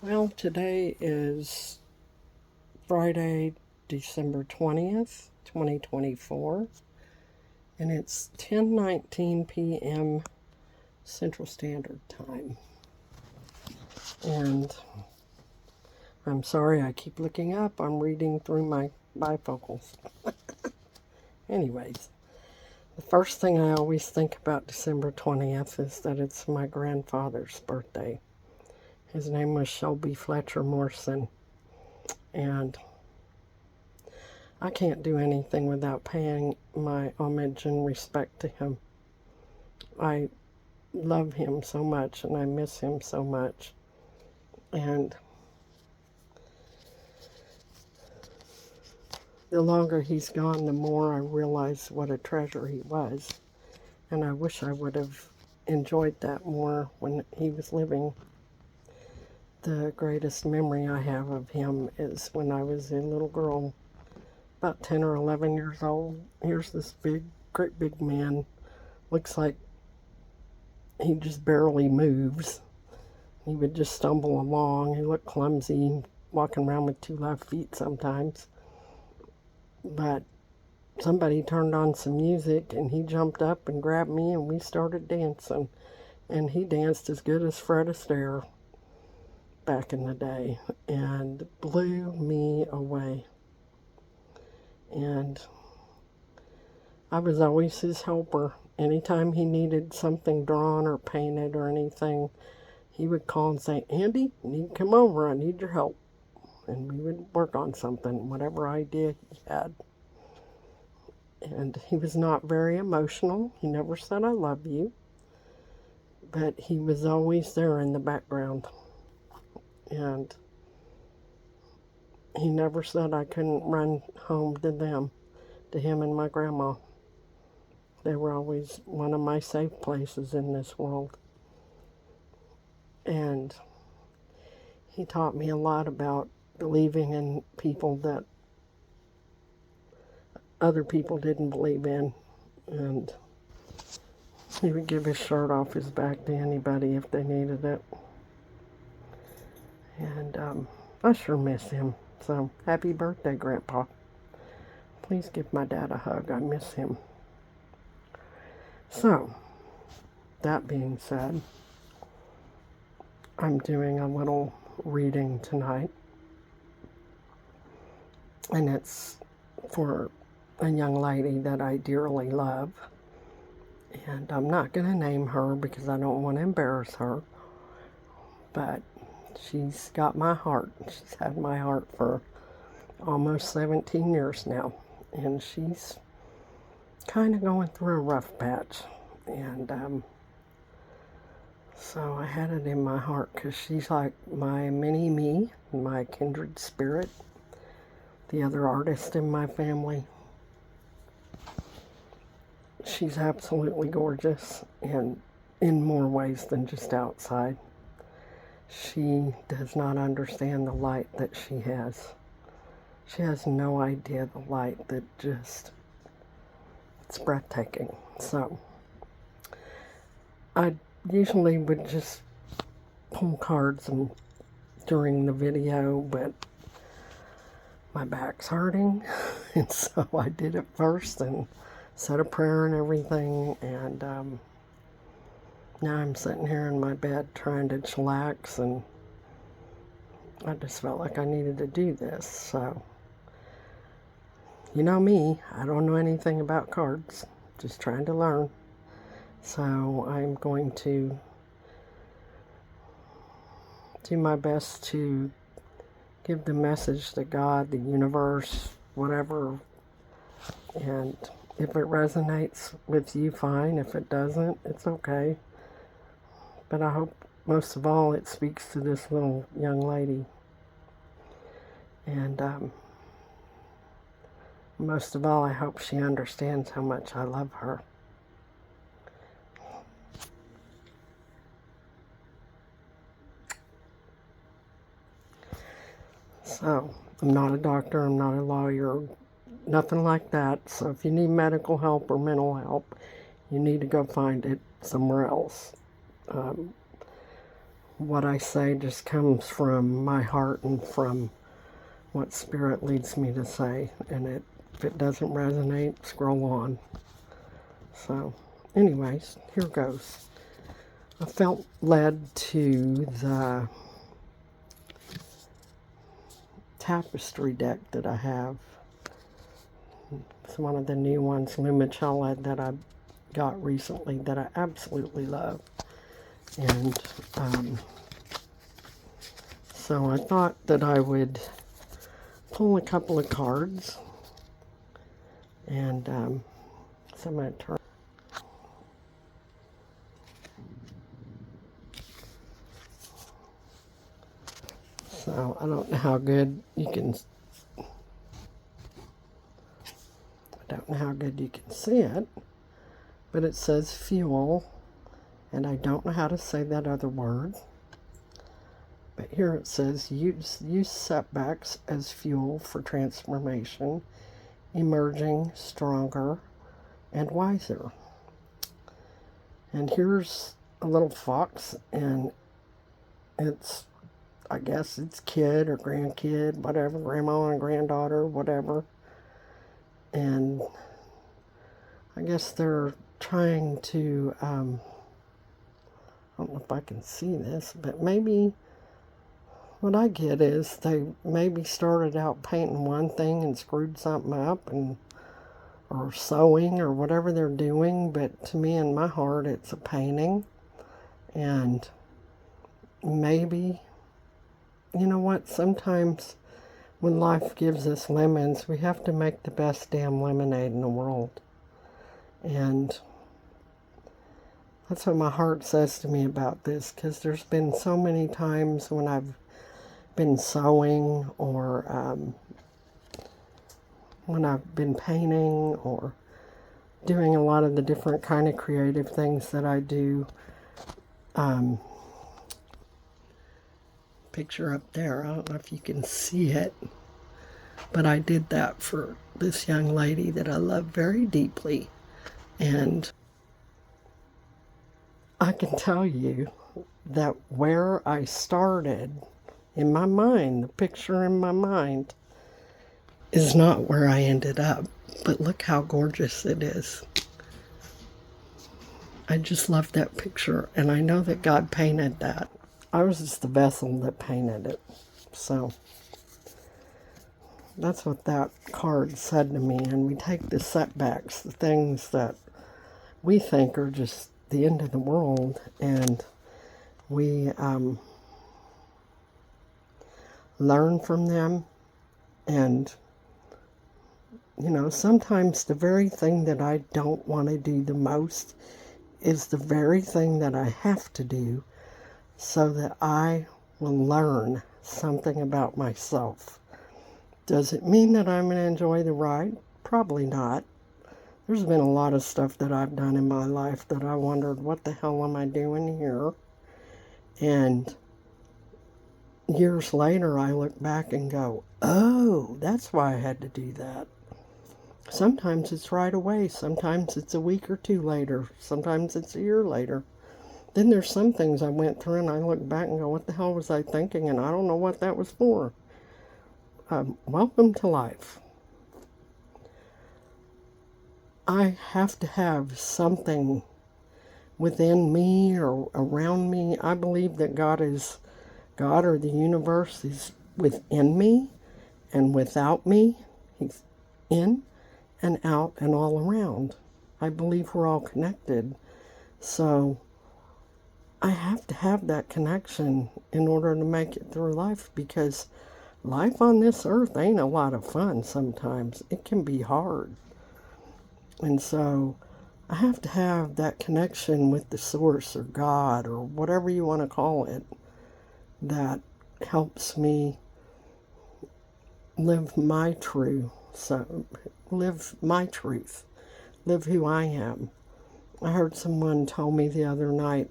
Well, today is Friday, December 20th, 2024, and it's 10:19 p.m. Central Standard Time. And I'm sorry I keep looking up. I'm reading through my bifocals. Anyways, the first thing I always think about December 20th is that it's my grandfather's birthday. His name was Shelby Fletcher Morrison, and I can't do anything without paying my homage and respect to him. I love him so much and I miss him so much. And the longer he's gone, the more I realize what a treasure he was. And I wish I would have enjoyed that more when he was living. The greatest memory I have of him is when I was a little girl, about 10 or 11 years old. Here's this great big man. Looks like he just barely moves. He would just stumble along. He looked clumsy, walking around with two left feet sometimes. But somebody turned on some music and he jumped up and grabbed me and we started dancing. And he danced as good as Fred Astaire back in the day and blew me away. And I was always his helper. Anytime he needed something drawn or painted or anything, he would call and say, "Andy, you need to come over. I need your help." And we would work on something, whatever idea he had. And he was not very emotional. He never said, "I love you." But he was always there in the background. And he never said I couldn't run home to him and my grandma. They were always one of my safe places in this world. And he taught me a lot about believing in people that other people didn't believe in. And he would give his shirt off his back to anybody if they needed it. And I sure miss him. So, happy birthday, Grandpa. Please give my dad a hug. I miss him. So, that being said, I'm doing a little reading tonight. And it's for a young lady that I dearly love. And I'm not going to name her because I don't want to embarrass her. But she's got my heart. She's had my heart for almost 17 years now. And she's kind of going through a rough patch. And so I had it in my heart because she's like my mini me, my kindred spirit, the other artist in my family. She's absolutely gorgeous, and in more ways than just outside. She does not understand the light that she has. She has no idea the light that it's breathtaking. So, I usually would just pull cards during the video, but my back's hurting, and so I did it first and said a prayer and everything, and now I'm sitting here in my bed trying to chillax, and I just felt like I needed to do this. So, you know me, I don't know anything about cards, just trying to learn. So I'm going to do my best to give the message to God, the universe, whatever, and if it resonates with you, fine. If it doesn't, it's okay. But I hope most of all it speaks to this little young lady. And most of all, I hope she understands how much I love her. So, I'm not a doctor, I'm not a lawyer, nothing like that. So if you need medical help or mental help, you need to go find it somewhere else. what I say just comes from my heart and from what Spirit leads me to say. And if it doesn't resonate, scroll on. So, anyways, here goes. I felt led to the tapestry deck that I have. It's one of the new ones, Lumicella, that I got recently that I absolutely love. And so I thought that I would pull a couple of cards. And so I'm going to turn. So I don't know how good you can see it, but it says fuel, and I don't know how to say that other word. But here it says use setbacks as fuel for transformation, emerging stronger and wiser. And here's a little fox, and it's, I guess it's kid or grandkid, whatever, grandma and granddaughter, whatever. And I guess they're trying to, I don't know if I can see this, but maybe what I get is they maybe started out painting one thing and screwed something up, and or sewing or whatever they're doing, but to me, in my heart, it's a painting. And maybe, you know what, sometimes when life gives us lemons, we have to make the best damn lemonade in the world. And that's what my heart says to me about this, because there's been so many times when I've been sewing, or when I've been painting, or doing a lot of the different kind of creative things that I do. Picture up there, I don't know if you can see it, but I did that for this young lady that I love very deeply. And I can tell you that where I started in my mind, the picture in my mind, is not where I ended up. But look how gorgeous it is. I just love that picture, and I know that God painted that. I was just the vessel that painted it. So that's what that card said to me. And we take the setbacks, the things that we think are just the end of the world, and we learn from them. And, you know, sometimes the very thing that I don't want to do the most is the very thing that I have to do, so that I will learn something about myself. Does it mean that I'm going to enjoy the ride? Probably not. There's been a lot of stuff that I've done in my life that I wondered, what the hell am I doing here? And years later, I look back and go, oh, that's why I had to do that. Sometimes it's right away. Sometimes it's a week or two later. Sometimes it's a year later. Then there's some things I went through and I look back and go, what the hell was I thinking? And I don't know what that was for. Welcome to life. I have to have something within me or around me. I believe that God or the universe is within me and without me. He's in and out and all around. I believe we're all connected. So I have to have that connection in order to make it through life, because life on this earth ain't a lot of fun sometimes. It can be hard. And so I have to have that connection with the source or God or whatever you want to call it, that helps me live my truth. So live my truth. Live who I am. I heard someone tell me the other night,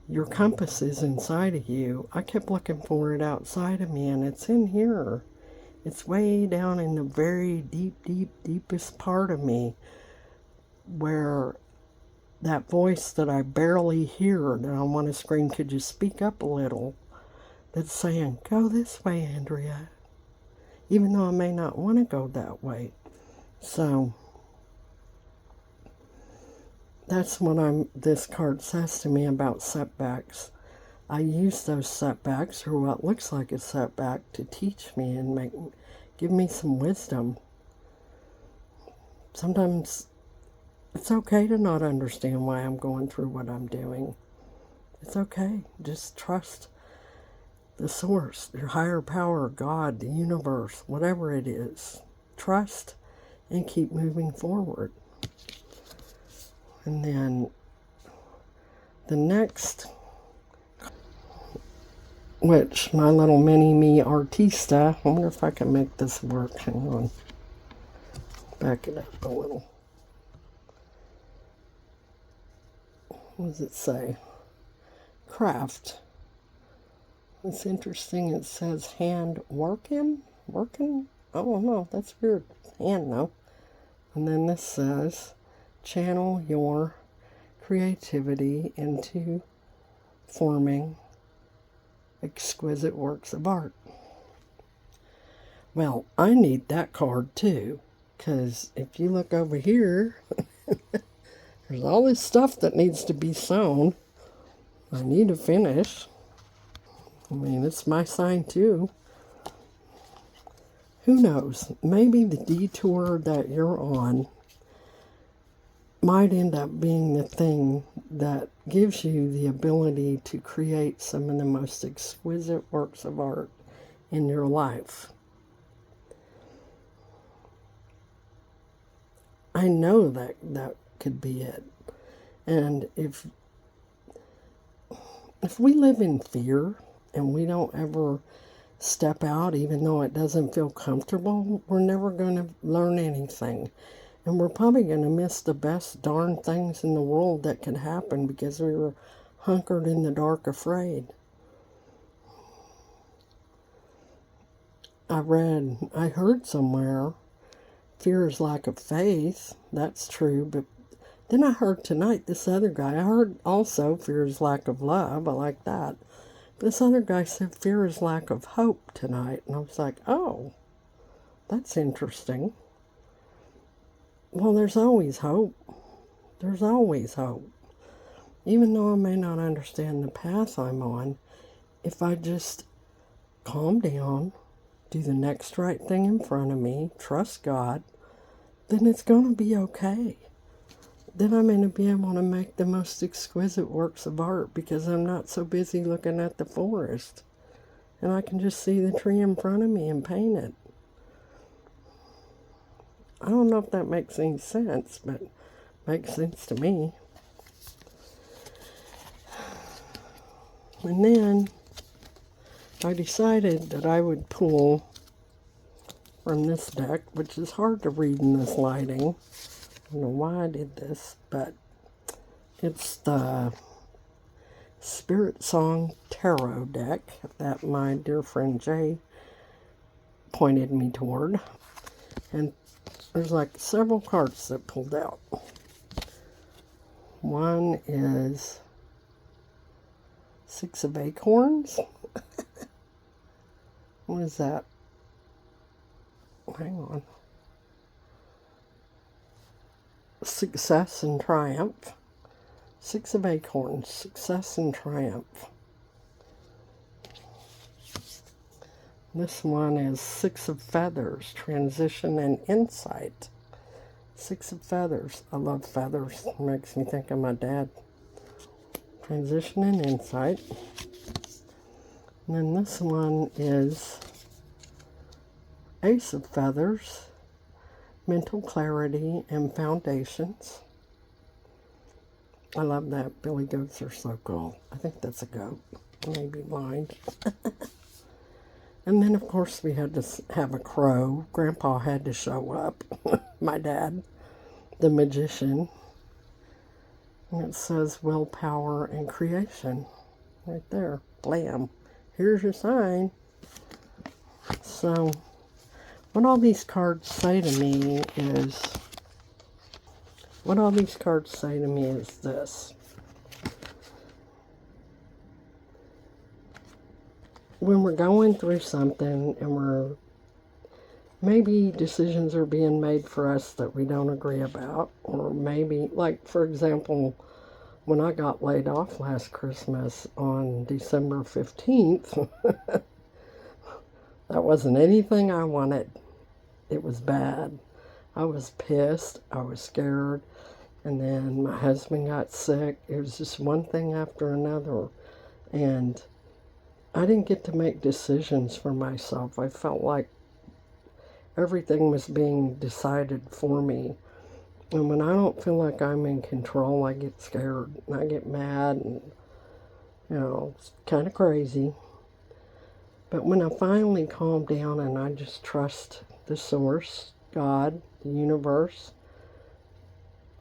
your compass is inside of you. I kept looking for it outside of me, and it's in here. It's way down in the very deepest part of me, where that voice that I barely hear, that I want to scream, could you speak up a little? That's saying, go this way, Andrea. Even though I may not want to go that way. So, that's what this card says to me about setbacks. I use those setbacks, or what looks like a setback, to teach me and give me some wisdom. Sometimes it's okay to not understand why I'm going through what I'm doing. It's okay. Just trust the source, your higher power, God, the universe, whatever it is. Trust and keep moving forward. And then the next, which my little mini-me artista, I wonder if I can make this work. Hang on. Back it up a little. What does it say? Craft. It's interesting. It says hand working? Working? I don't know. That's weird. Hand, though. And then this says, channel your creativity into forming exquisite works of art. Well, I need that card too, because if you look over here, there's all this stuff that needs to be sewn. I need to finish. I mean, it's my sign too. Who knows? Maybe the detour that you're on might end up being the thing that gives you the ability to create some of the most exquisite works of art in your life. I know that could be it. And if we live in fear and we don't ever step out, even though it doesn't feel comfortable, we're never going to learn anything. And we're probably going to miss the best darn things in the world that could happen because we were hunkered in the dark afraid. I heard somewhere, fear is lack of faith. That's true. But then I heard tonight this other guy, I heard also fear is lack of love. I like that. This other guy said fear is lack of hope tonight. And I was like, oh, that's interesting. Well, there's always hope. There's always hope. Even though I may not understand the path I'm on, if I just calm down, do the next right thing in front of me, trust God, then it's going to be okay. Then I'm going to be able to make the most exquisite works of art because I'm not so busy looking at the forest. And I can just see the tree in front of me and paint it. I don't know if that makes any sense, but it makes sense to me. And then I decided that I would pull from this deck, which is hard to read in this lighting. I don't know why I did this, but it's the Spirit Song Tarot deck that my dear friend Jay pointed me toward. And there's like several cards that pulled out. One is Six of Acorns. What is that? Hang on. Success and Triumph. Six of Acorns. Success and Triumph. This one is Six of Feathers, Transition and Insight. Six of Feathers. I love feathers. It makes me think of my dad. Transition and Insight. And then this one is Ace of Feathers, Mental Clarity and Foundations. I love that. Billy goats are so cool. I think that's a goat. I may be blind. And then, of course, we had to have a crow. Grandpa had to show up. My dad, the magician. And it says willpower and creation. Right there. Blam. Here's your sign. So, what all these cards say to me is, what all these cards say to me is this. When we're going through something and maybe decisions are being made for us that we don't agree about, or maybe, like, for example, when I got laid off last Christmas on December 15th, that wasn't anything I wanted. It was bad. I was pissed. I was scared. And then my husband got sick. It was just one thing after another. And I didn't get to make decisions for myself. I felt like everything was being decided for me. And when I don't feel like I'm in control, I get scared and I get mad and, it's kind of crazy. But when I finally calm down and I just trust the source, God, the universe,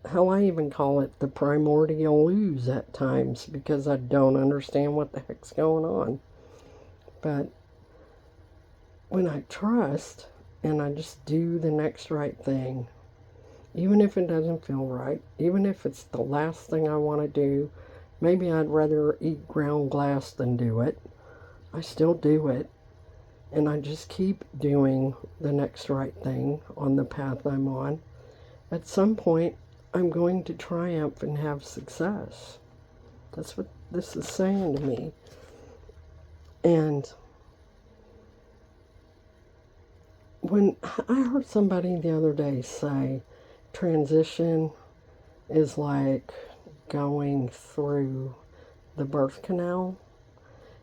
hell, I even call it the primordial ooze at times because I don't understand what the heck's going on. But when I trust and I just do the next right thing, even if it doesn't feel right, even if it's the last thing I want to do, maybe I'd rather eat ground glass than do it, I still do it. And I just keep doing the next right thing on the path I'm on. At some point, I'm going to triumph and have success. That's what this is saying to me. And when I heard somebody the other day say transition is like going through the birth canal,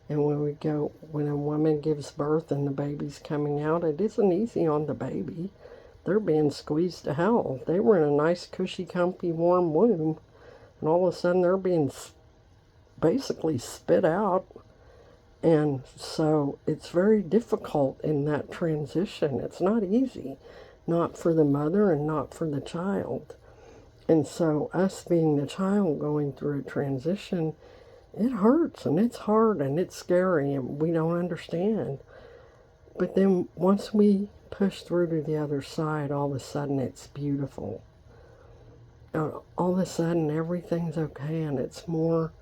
and when a woman gives birth and the baby's coming out, it isn't easy on the baby. They're being squeezed to hell. They were in a nice, cushy, comfy, warm womb, and all of a sudden they're being basically spit out. And so it's very difficult in that transition. It's not easy, not for the mother and not for the child. And so us being the child going through a transition, it hurts and it's hard and it's scary and we don't understand. But then once we push through to the other side, all of a sudden it's beautiful. All of a sudden everything's okay and it's more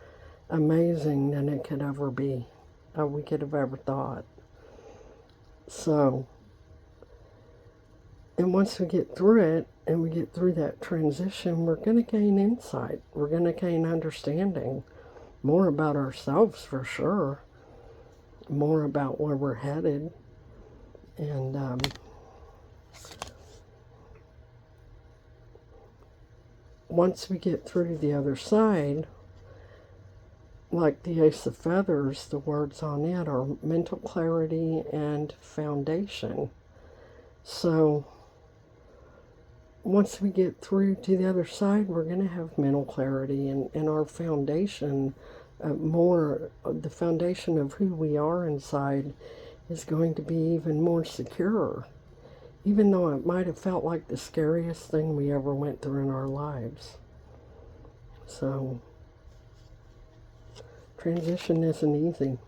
amazing than it could ever be, we could have ever thought. So, and once we get through it and we get through that transition, we're going to gain insight. We're going to gain understanding. More about ourselves for sure. More about where we're headed. And once we get through to the other side, like the Ace of Feathers, the words on it are mental clarity and foundation. So once we get through to the other side, we're going to have mental clarity and our foundation, the foundation of who we are inside is going to be even more secure, even though it might have felt like the scariest thing we ever went through in our lives. So, transition isn't easy.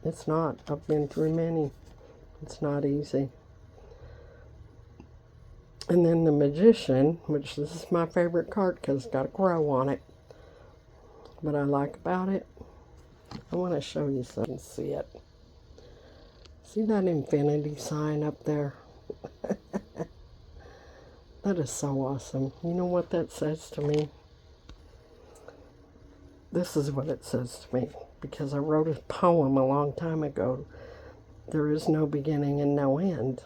It's not. I've been through many. It's not easy. And then the Magician, which this is my favorite card because it's got a crow on it. What I like about it, I want to show you so you can see it. See that infinity sign up there? That is so awesome. You know what that says to me? This is what it says to me, because I wrote a poem a long time ago. There is no beginning and no end.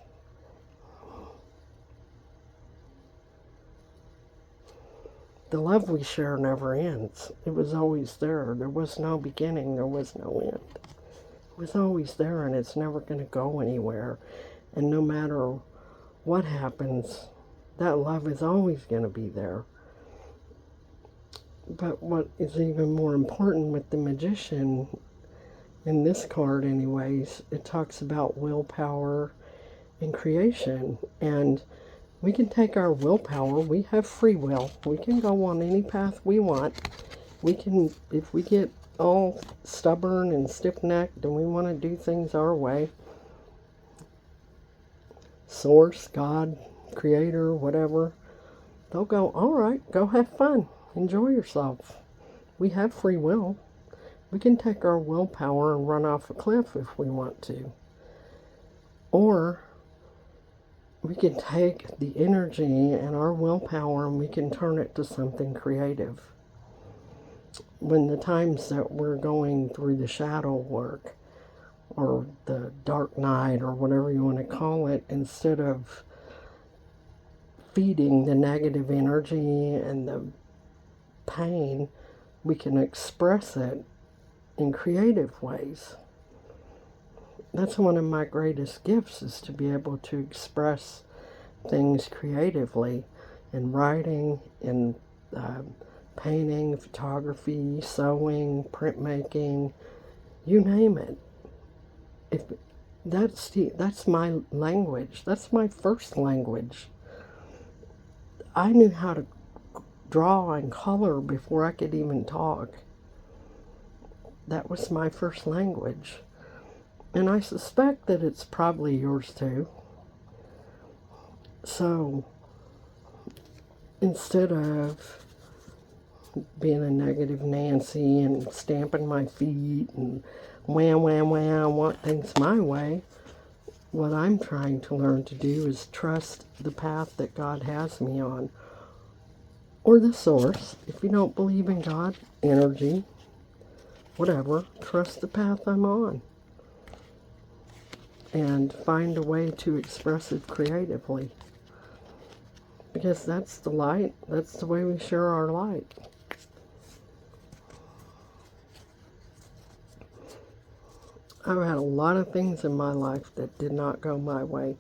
The love we share never ends. It was always there. There was no beginning. There was no end. It was always there, and it's never going to go anywhere. And no matter what happens, that love is always going to be there. But what is even more important with the Magician, in this card anyways, it talks about willpower and creation. And we can take our willpower. We have free will. We can go on any path we want. We can, if we get all stubborn and stiff-necked and we want to do things our way, Source, God, Creator, whatever, they'll go, all right, go have fun. Enjoy yourself. We have free will. We can take our willpower and run off a cliff if we want to. Or we can take the energy and our willpower and we can turn it to something creative. When the times that we're going through the shadow work or the dark night or whatever you want to call it, instead of feeding the negative energy and the pain, we can express it in creative ways. That's one of my greatest gifts, is to be able to express things creatively in writing, in painting, photography, sewing, printmaking, you name it. If that's my language. That's my first language. I knew how to draw and color before I could even talk. That was my first language. And I suspect that it's probably yours too. So, instead of being a negative Nancy and stamping my feet and wham, wham, wham, I want things my way, what I'm trying to learn to do is trust the path that God has me on. Or the source. If you don't believe in God, energy, whatever, trust the path I'm on. And find a way to express it creatively. Because that's the light. That's the way we share our light. I've had a lot of things in my life that did not go my way.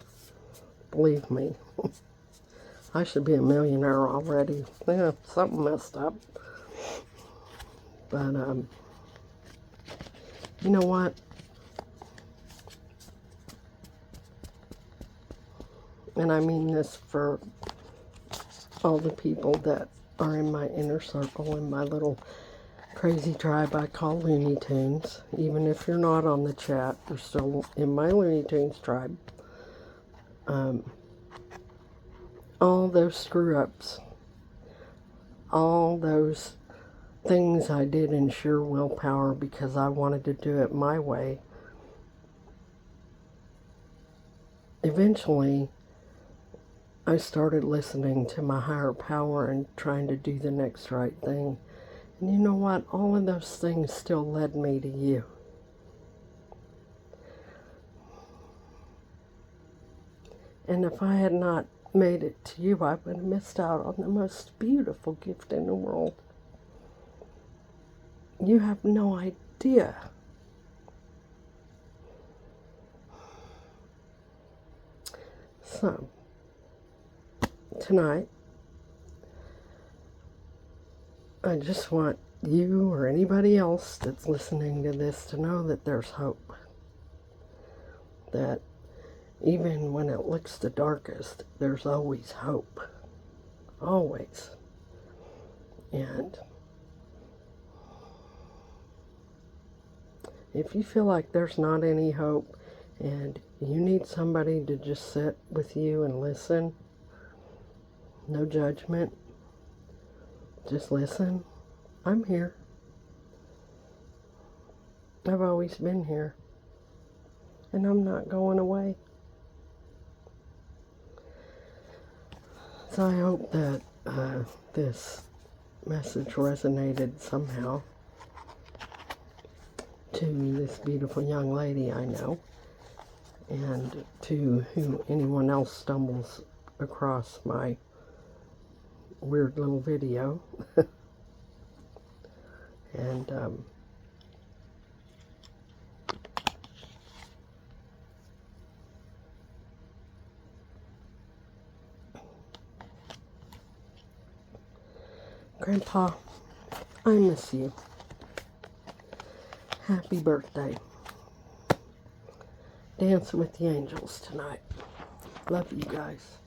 Believe me. I should be a millionaire already. Yeah, something messed up. But, you know what? And I mean this for all the people that are in my inner circle, in my little crazy tribe I call Looney Tunes. Even if you're not on the chat, you're still in my Looney Tunes tribe. All those screw-ups, all those things I did in sheer willpower because I wanted to do it my way, eventually I started listening to my higher power and trying to do the next right thing. And you know what? All of those things still led me to you. And if I had not made it to you, I would have missed out on the most beautiful gift in the world. You have no idea. So, tonight, I just want you or anybody else that's listening to this to know that there's hope. That even when it looks the darkest, there's always hope. Always. And if you feel like there's not any hope and you need somebody to just sit with you and listen, no judgment, just listen, I'm here. I've always been here. And I'm not going away. So I hope that this message resonated somehow to this beautiful young lady I know, and to anyone else stumbles across my weird little video. And Grandpa, I miss you. Happy birthday. Dance with the angels tonight. Love you guys.